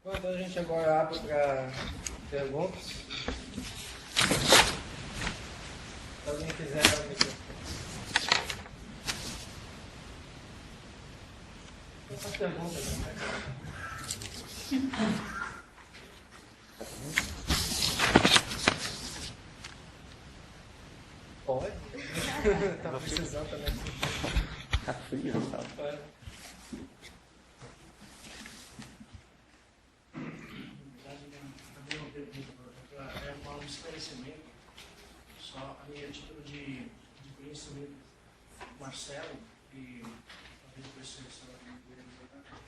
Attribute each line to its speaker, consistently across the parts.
Speaker 1: Bom, então a gente agora abre para perguntas. Se alguém quiser dar um microfone. Essas perguntas, né? Pode? Tá precisando também.
Speaker 2: Tá frio, sabe?
Speaker 3: É um esclarecimento, só a minha título de conhecimento, Marcelo, e talvez o professor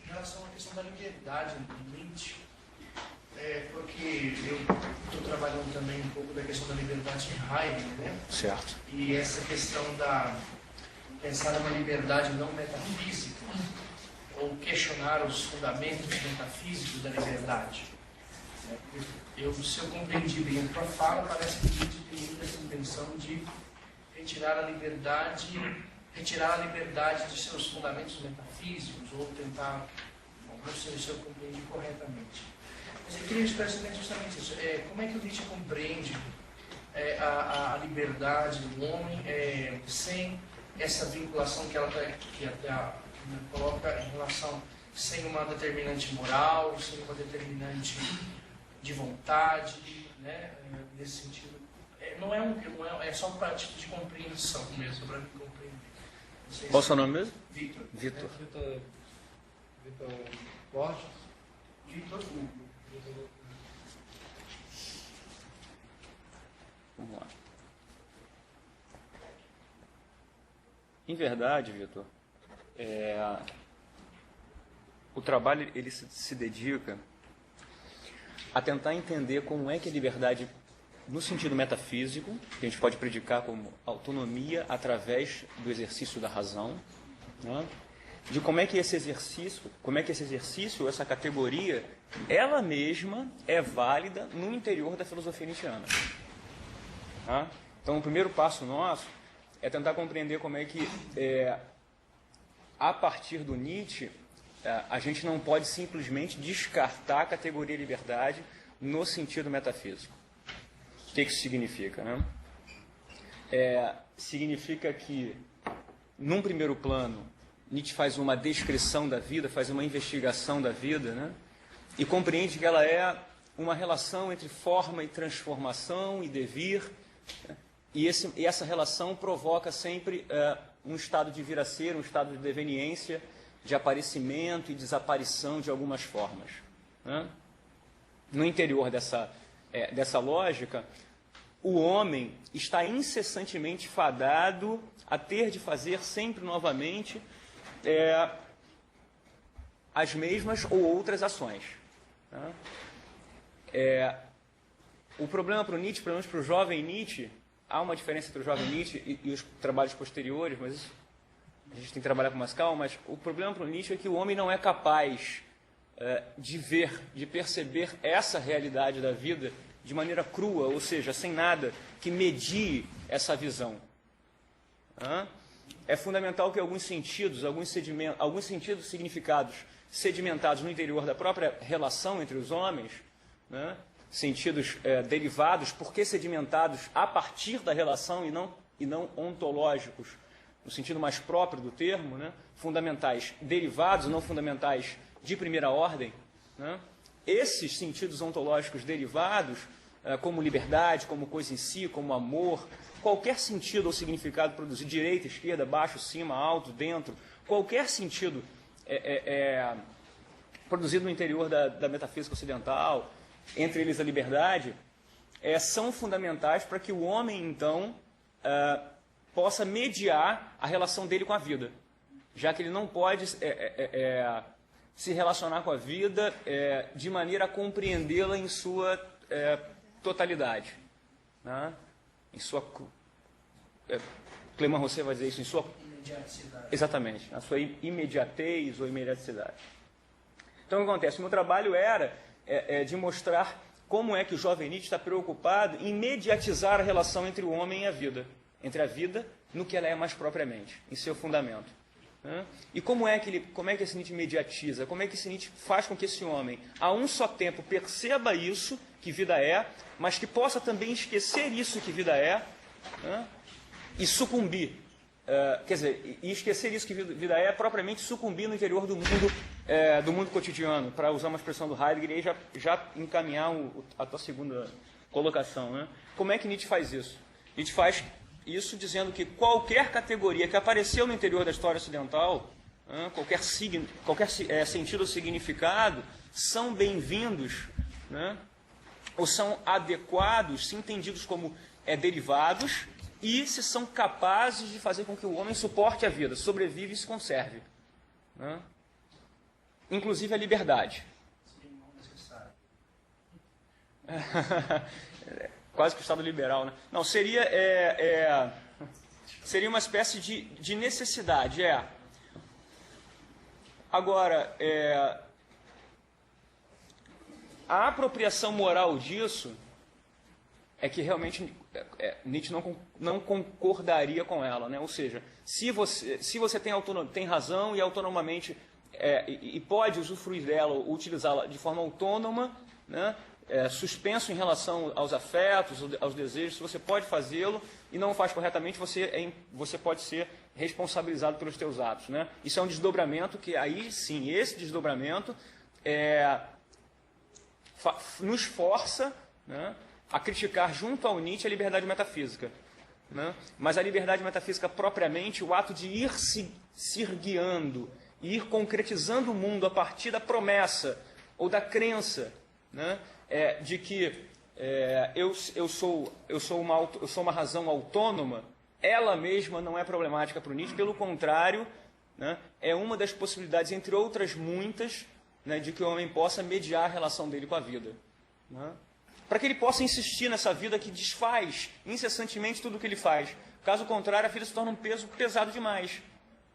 Speaker 3: em relação à questão da liberdade no Nietzsche, porque eu estou trabalhando também um pouco da questão da liberdade em Heidegger, né?
Speaker 2: Certo.
Speaker 3: E essa questão da pensar numa liberdade não metafísica, ou questionar os fundamentos metafísicos da liberdade. Se eu compreendi bem a tua fala, parece que Nietzsche tem muita essa intenção de retirar a liberdade de seus fundamentos metafísicos, ou tentar, não sei se eu compreendi corretamente. Mas eu queria esclarecer justamente isso. Como é que o Nietzsche compreende a liberdade do homem sem essa vinculação que ela coloca em relação, sem uma determinante moral, sem uma determinante de vontade, né? Nesse sentido. É só um prático de compreensão mesmo, para me compreender.
Speaker 2: Qual o seu nome mesmo?
Speaker 3: Vitor.
Speaker 2: Vitor.
Speaker 1: Vitor Borges.
Speaker 3: Vitor Hugo.
Speaker 2: Vamos lá. Em verdade, Vitor, o trabalho ele se dedica a tentar entender como é que a liberdade, no sentido metafísico, que a gente pode predicar como autonomia através do exercício da razão, né? De como é que esse exercício, essa categoria, ela mesma é válida no interior da filosofia nietzschiana. Tá? Então, o primeiro passo nosso é tentar compreender como é que, a partir do Nietzsche, a gente não pode simplesmente descartar a categoria liberdade no sentido metafísico. O que isso significa? Né? Significa que, num primeiro plano, Nietzsche faz uma descrição da vida, faz uma investigação da vida, né? E compreende que ela é uma relação entre forma e transformação e devir, né? E essa relação provoca sempre um estado de vir a ser, um estado de deveniência, de aparecimento e desaparição de algumas formas. Né? No interior dessa lógica, o homem está incessantemente fadado a ter de fazer sempre novamente as mesmas ou outras ações. Tá? O problema para o Nietzsche, pelo menos para o jovem Nietzsche, há uma diferença entre o jovem Nietzsche e os trabalhos posteriores, mas isso, a gente tem que trabalhar com mais calma, mas o problema para o Nietzsche é que o homem não é capaz de perceber essa realidade da vida de maneira crua, ou seja, sem nada que medie essa visão. É fundamental que alguns sentidos significados sedimentados no interior da própria relação entre os homens, né? Sentidos derivados, porque sedimentados a partir da relação e não ontológicos, no sentido mais próprio do termo, né? Fundamentais derivados, não fundamentais de primeira ordem, né? Esses sentidos ontológicos derivados, como liberdade, como coisa em si, como amor, qualquer sentido ou significado produzido, direita, esquerda, baixo, cima, alto, dentro, qualquer sentido produzido no interior da metafísica ocidental, entre eles a liberdade, são fundamentais para que o homem, então, possa mediar a relação dele com a vida, já que ele não pode se relacionar com a vida de maneira a compreendê-la em sua totalidade, né? Em sua... Clément Rosset vai dizer isso, em sua...
Speaker 3: Imediaticidade.
Speaker 2: Exatamente, na sua imediatez ou imediaticidade. Então, o que acontece? O meu trabalho era de mostrar como é que o jovem Nietzsche está preocupado em mediatizar a relação entre o homem e a vida, entre a vida no que ela é mais propriamente, em seu fundamento. Né? E como é que esse Nietzsche mediatiza? Como é que esse Nietzsche faz com que esse homem, a um só tempo, perceba isso que vida é, mas que possa também esquecer isso que vida é, né? E sucumbir. Quer dizer, e esquecer isso que vida é propriamente sucumbir no interior do mundo cotidiano, para usar uma expressão do Heidegger, e aí já encaminhar a tua segunda colocação. Né? Como é que Nietzsche faz isso? Nietzsche faz isso dizendo que qualquer categoria que apareceu no interior da história ocidental, qualquer sentido ou significado, são bem-vindos, né? Ou são adequados, se entendidos como derivados, e se são capazes de fazer com que o homem suporte a vida, sobrevive e se conserve. Né? Inclusive a liberdade. Quase que o Estado liberal, né? Não, seria uma espécie de necessidade. Agora, a apropriação moral disso é que realmente Nietzsche não concordaria com ela, né? Ou seja, se você tem razão e autonomamente e pode usufruir dela ou utilizá-la de forma autônoma, né? Suspenso em relação aos afetos, aos desejos, se você pode fazê-lo e não o faz corretamente, você pode ser responsabilizado pelos teus atos, né? Isso é um desdobramento que aí sim, esse desdobramento nos força, né, a criticar junto ao Nietzsche a liberdade metafísica. Né? Mas a liberdade metafísica propriamente, o ato de ir se guiando, ir concretizando o mundo a partir da promessa ou da crença, né, de que eu sou uma razão autônoma, ela mesma não é problemática para o Nietzsche, pelo contrário, né, é uma das possibilidades, entre outras muitas, né, de que o homem possa mediar a relação dele com a vida. Né? Para que ele possa insistir nessa vida que desfaz incessantemente tudo o que ele faz. Caso contrário, a vida se torna um peso pesado demais.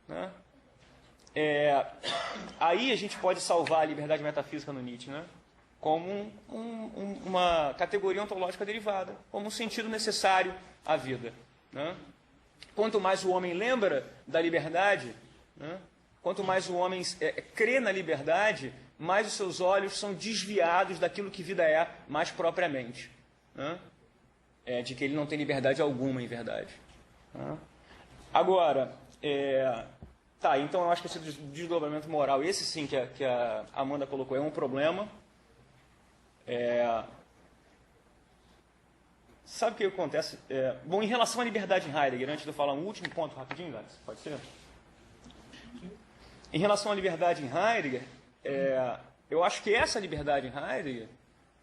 Speaker 2: Né? Aí a gente pode salvar a liberdade metafísica no Nietzsche, né? Como uma categoria ontológica derivada, como um sentido necessário à vida. Né? Quanto mais o homem lembra da liberdade, né? Quanto mais o homem crê na liberdade, mais os seus olhos são desviados daquilo que vida é mais propriamente. Né? De que ele não tem liberdade alguma, em verdade. Né? Agora, então eu acho que esse desdobramento moral, esse sim que a Amanda colocou, é um problema. Sabe o que acontece? Bom, em relação à liberdade em Heidegger, antes de eu falar um último ponto rapidinho, Gladys, pode ser? Em relação à liberdade em Heidegger, eu acho que essa liberdade em Heidegger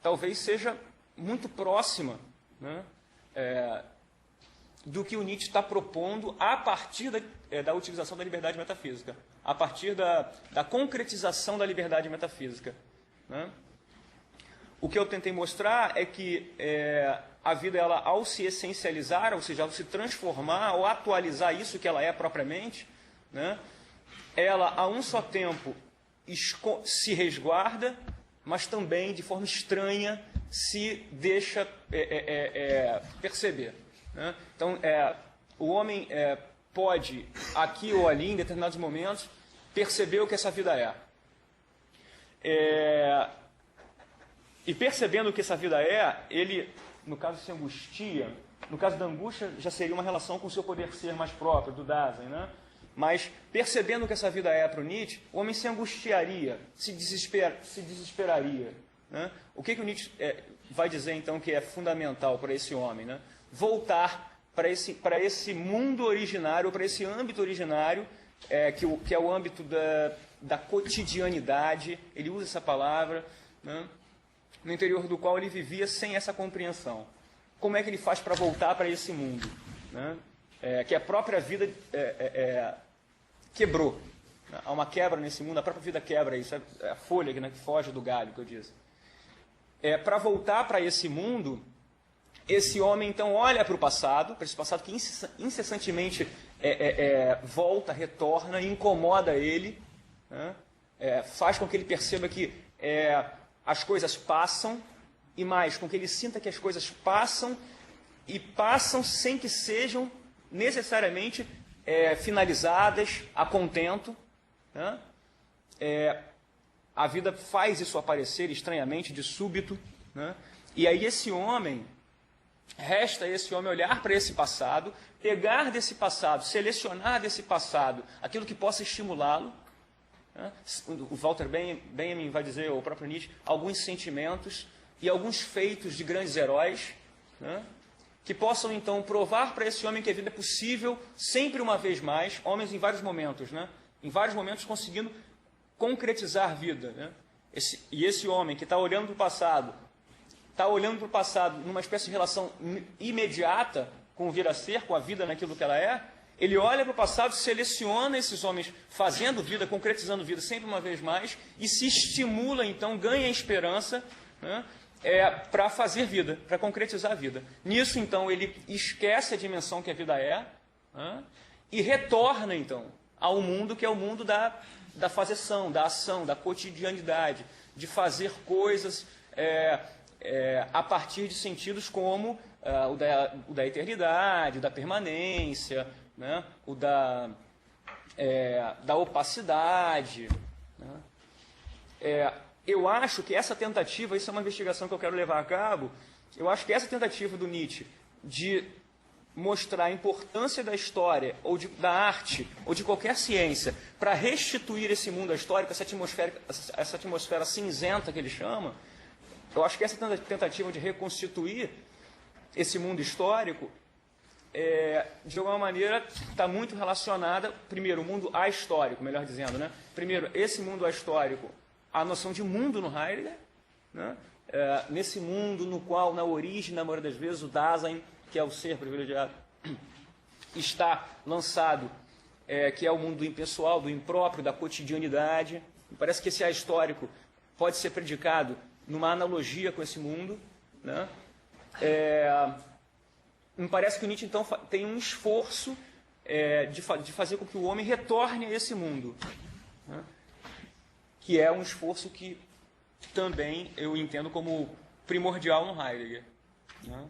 Speaker 2: talvez seja muito próxima, né, do que o Nietzsche está propondo a partir da utilização da liberdade metafísica, a partir da concretização da liberdade metafísica. Né? O que eu tentei mostrar é que a vida, ela, ao se essencializar, ou seja, ao se transformar, ao atualizar isso que ela é propriamente, né, ela, a um só tempo, se resguarda, mas também, de forma estranha, se deixa perceber. Né? Então, o homem pode, aqui ou ali, em determinados momentos, perceber o que essa vida é. E percebendo o que essa vida é, ele, no caso, se angustia. No caso da angústia, já seria uma relação com o seu poder ser mais próprio, do Dasein, né? Mas, percebendo o que essa vida é para o Nietzsche, o homem se angustiaria, se desesperaria. Né? O que o Nietzsche vai dizer, então, que é fundamental para esse homem? Né? Voltar para esse mundo originário, para esse âmbito originário, que é o âmbito da cotidianidade, ele usa essa palavra, né? No interior do qual ele vivia sem essa compreensão. Como é que ele faz para voltar para esse mundo? Né? Que a própria vida quebrou. Há uma quebra nesse mundo, a própria vida quebra isso, é a folha que foge do galho, que eu disse. Para voltar para esse mundo, esse homem então olha para o passado, para esse passado que incessantemente volta, retorna, incomoda ele, né? Faz com que ele perceba que as coisas passam, e mais, com que ele sinta que as coisas passam, e passam sem que sejam necessariamente finalizadas, a contento, né? A vida faz isso aparecer estranhamente, de súbito, né? E aí resta a esse homem olhar para esse passado, pegar desse passado, selecionar desse passado aquilo que possa estimulá-lo, né? O Walter Benjamin vai dizer, ou o próprio Nietzsche, alguns sentimentos e alguns feitos de grandes heróis, né? Que possam então provar para esse homem que a vida é possível, sempre uma vez mais, homens em vários momentos, né? Em vários momentos conseguindo concretizar a vida, né? Esse homem que está olhando para o passado, numa espécie de relação imediata com o vir a ser, com a vida naquilo que ela é, ele olha para o passado, seleciona esses homens fazendo vida, concretizando vida sempre uma vez mais, e se estimula então, ganha esperança, né? Para fazer vida, para concretizar a vida. Nisso, então, ele esquece a dimensão que a vida é, né? E retorna, então, ao mundo que é o mundo da fazeção, da ação, da cotidianidade, de fazer coisas a partir de sentidos como o da eternidade, o da permanência, né? O da opacidade, né? Eu acho que essa tentativa, isso é uma investigação que eu quero levar a cabo, eu acho que essa tentativa do Nietzsche de mostrar a importância da história, ou da arte, ou de qualquer ciência, para restituir esse mundo histórico, essa atmosfera cinzenta que ele chama, eu acho que essa tentativa de reconstituir esse mundo histórico, de alguma maneira, está muito relacionada, primeiro, o mundo ahistórico, melhor dizendo, né? Primeiro, esse mundo ahistórico, a noção de mundo no Heidegger, né? Nesse mundo no qual, na origem, na maioria das vezes, o Dasein, que é o ser privilegiado, está lançado, que é o mundo do impessoal, do impróprio, da cotidianidade. Me parece que esse ahistórico pode ser predicado numa analogia com esse mundo, né? Me parece que o Nietzsche, então, tem um esforço de fazer com que o homem retorne a esse mundo, né? Que é um esforço que também eu entendo como primordial no Heidegger, né?